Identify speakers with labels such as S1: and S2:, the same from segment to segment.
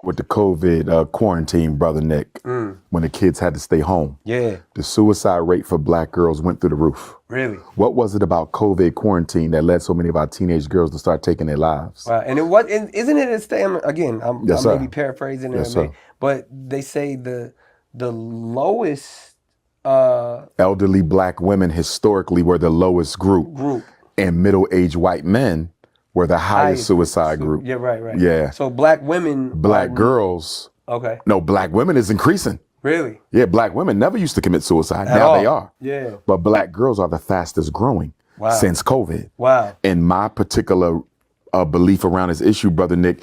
S1: with the COVID quarantine, brother Nick, when the kids had to stay home.
S2: Yeah.
S1: The suicide rate for black girls went through the roof.
S2: Really?
S1: What was it about COVID quarantine that led so many of our teenage girls to start taking their lives?
S2: Wow. And isn't it a statement again? I
S1: Yes,
S2: may be
S1: sir.
S2: paraphrasing
S1: Yes,
S2: it,
S1: sir.
S2: but they say the lowest
S1: Elderly black women historically were the lowest group,
S2: group,
S1: and middle-aged white men were the highest suicide group.
S2: Yeah, right.
S1: Yeah.
S2: So black women
S1: Black girls,
S2: okay.
S1: no, black women is increasing.
S2: Really?
S1: Yeah, black women never used to commit suicide.
S2: At
S1: Now they
S2: all.
S1: are.
S2: Yeah.
S1: But black girls are the fastest growing
S2: Wow.
S1: since COVID.
S2: Wow.
S1: And my particular belief around this issue, brother Nick,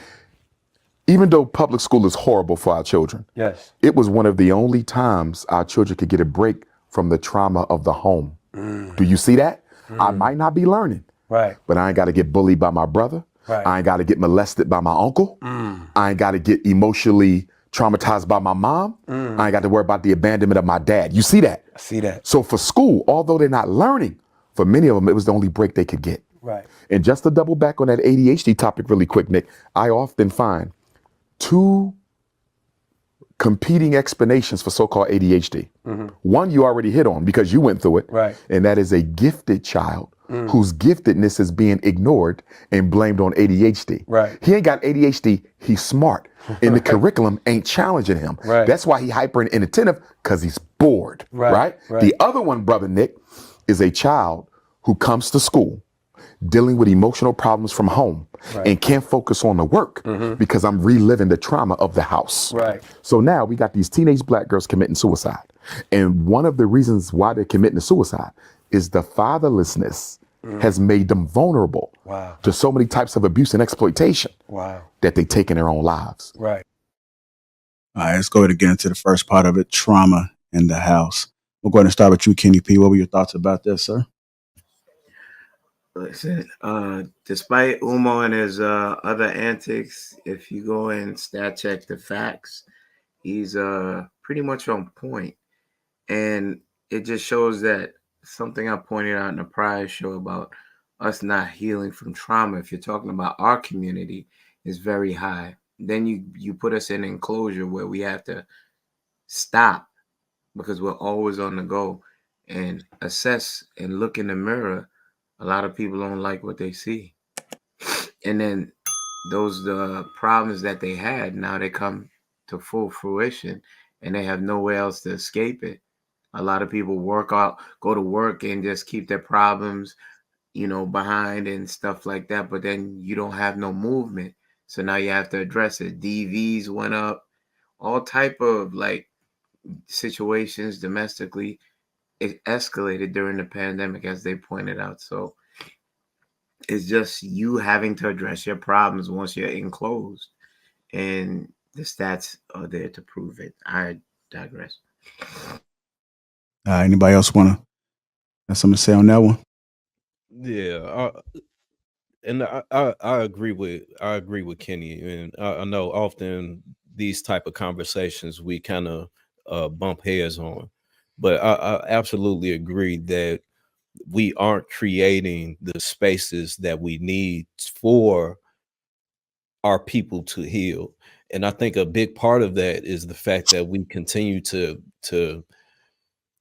S1: even though public school is horrible for our children,
S2: Yes.
S1: it was one of the only times our children could get a break from the trauma of the home. Do you see that? I might not be learning,
S2: Right.
S1: but I ain't got to get bullied by my brother.
S2: Right.
S1: I ain't got to get molested by my uncle. I ain't got to get emotionally traumatized by my mom. I ain't got to worry about the abandonment of my dad. You see that?
S2: I see that.
S1: So for school, although they're not learning, for many of them, it was the only break they could get.
S2: Right.
S1: And just to double back on that ADHD topic really quick, Nick, I often find two competing explanations for so-called ADHD. One you already hit on because you went through it.
S2: Right.
S1: And that is a gifted child whose giftedness is being ignored and blamed on ADHD.
S2: Right.
S1: He ain't got ADHD, he's smart. And the curriculum ain't challenging him.
S2: Right.
S1: That's why he hyper and inattentive, because he's bored.
S2: Right.
S1: The other one, brother Nick, is a child who comes to school dealing with emotional problems from home and can't focus on the work because I'm reliving the trauma of the house.
S2: Right.
S1: So now we got these teenage black girls committing suicide. And one of the reasons why they're committing suicide is the fatherlessness has made them vulnerable to so many types of abuse and exploitation that they take in their own lives.
S2: Right.
S3: All right, let's go ahead and get into the first part of it, trauma in the house. We'll go ahead and start with you, Kenny P. What were your thoughts about this, sir?
S4: Listen, despite Umar and his other antics, if you go and stat check the facts, he's pretty much on point. And it just shows that something I pointed out in a prior show about us not healing from trauma, if you're talking about our community, is very high. Then you put us in enclosure where we have to stop because we're always on the go and assess and look in the mirror. A lot of people don't like what they see. And then the problems that they had, now they come to full fruition and they have nowhere else to escape it. A lot of people go to work and just keep their problems, behind and stuff like that. But then you don't have no movement. So now you have to address it. DVs went up, all type of like situations domestically. It escalated during the pandemic, as they pointed out. So it's just you having to address your problems once you're enclosed. And the stats are there to prove it. I digress.
S3: Anybody else want to have something to say on that one?
S5: Yeah, and I agree with Kenny, and I know often these type of conversations we kind of bump heads on, but I absolutely agree that we aren't creating the spaces that we need for our people to heal. And I think a big part of that is the fact that we continue to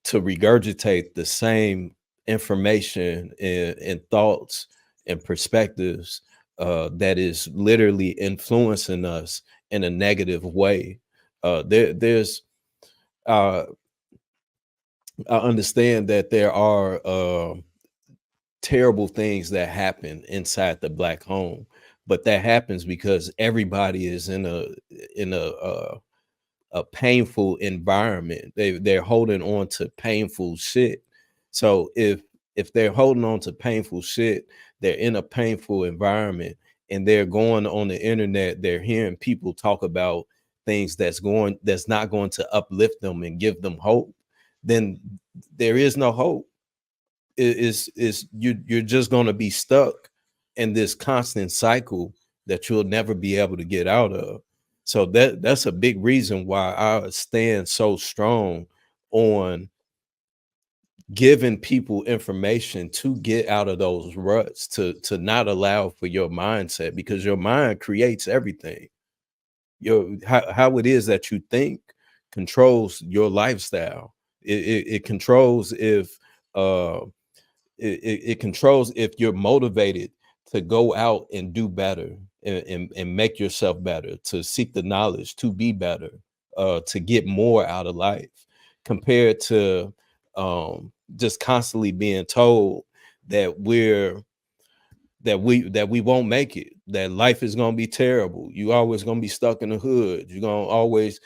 S5: regurgitate the same information and thoughts and perspectives that is literally influencing us in a negative way. There's I understand that there are terrible things that happen inside the Black home, but that happens because everybody is in a painful environment. They're holding on to painful shit. So if they're holding on to painful shit, they're in a painful environment and they're going on the internet, they're hearing people talk about things that's not going to uplift them and give them hope, then there is no hope. You're just going to be stuck in this constant cycle that you'll never be able to get out of. So that's a big reason why I stand so strong on giving people information to get out of those ruts, to not allow for your mindset, because your mind creates everything. how it is that you think controls your lifestyle. It controls if it controls if you're motivated to go out and do better and make yourself better, to seek the knowledge, to be better, to get more out of life, compared to just constantly being told that we won't make it, that life is going to be terrible. You always going to be stuck in the hood. You're going to always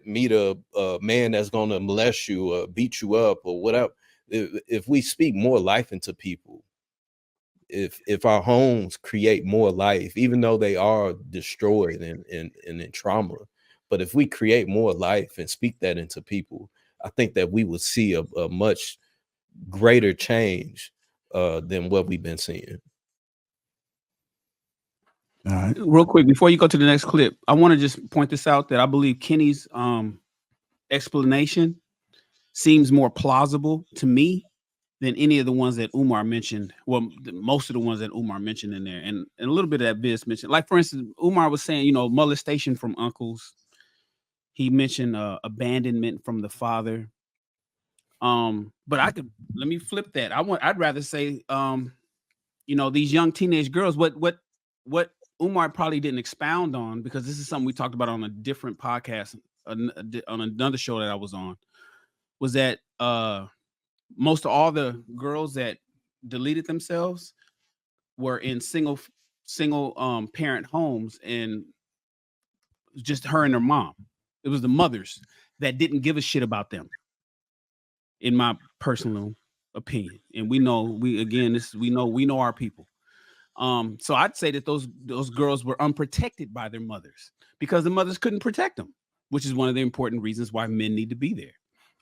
S5: meet a man that's going to molest you or beat you up or whatever. If we speak more life into people, if our homes create more life, even though they are destroyed and in trauma, but if we create more life and speak that into people, I think that we would see a much greater change than what we've been seeing.
S3: All right.
S6: Real quick, before you go to the next clip, I want to just point this out, that I believe Kenny's explanation seems more plausible to me than any of the ones that Umar mentioned. Well, most of the ones that Umar mentioned in there, and a little bit of that Biz mentioned. Like, for instance, Umar was saying, molestation from uncles. He mentioned abandonment from the father. But let me flip that. I'd rather say, these young teenage girls, what Umar probably didn't expound on, because this is something we talked about on a different podcast, on another show that I was on, was that most of all the girls that deleted themselves were in single parent homes, and just her and her mom. It was the mothers that didn't give a shit about them, in my personal opinion. And we know our people. So I'd say that those girls were unprotected by their mothers, because the mothers couldn't protect them, which is one of the important reasons why men need to be there.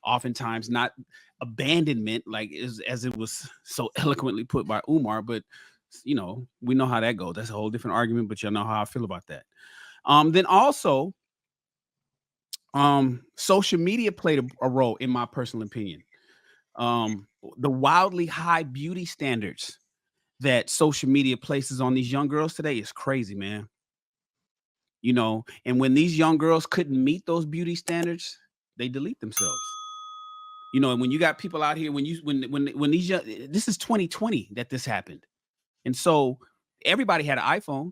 S6: Oftentimes not abandonment, like as it was so eloquently put by Umar, but we know how that goes. That's a whole different argument, but y'all know how I feel about that. Then also, social media played a role, in my personal opinion. The wildly high beauty standards that social media places on these young girls today is crazy, man. And when these young girls couldn't meet those beauty standards, they delete themselves. And when you got people out here, when these young, this is 2020 that this happened. And so everybody had an iPhone,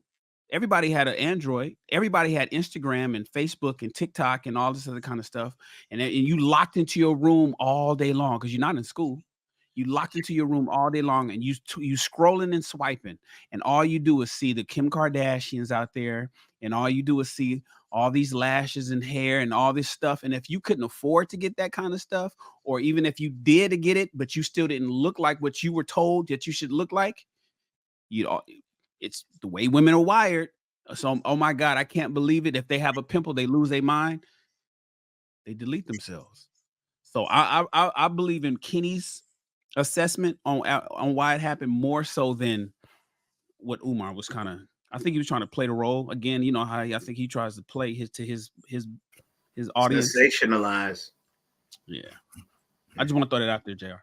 S6: everybody had an Android, everybody had Instagram and Facebook and TikTok and all this other kind of stuff. And you locked into your room all day long, because you're not in school. You locked into your room all day long, and you scrolling and swiping, and all you do is see the Kim Kardashians out there, and all you do is see all these lashes and hair and all this stuff. And if you couldn't afford to get that kind of stuff, or even if you did to get it, but you still didn't look like what you were told that you should look like, it's the way women are wired. So, oh my God, I can't believe it. If they have a pimple, they lose their mind. They delete themselves. So I believe in Kenny's assessment on why it happened, more so than what Umar was I think he was trying to play the role again. You know how I think he tries to play his audience.
S4: Sensationalize.
S6: Yeah. I just want to throw that out there, JR.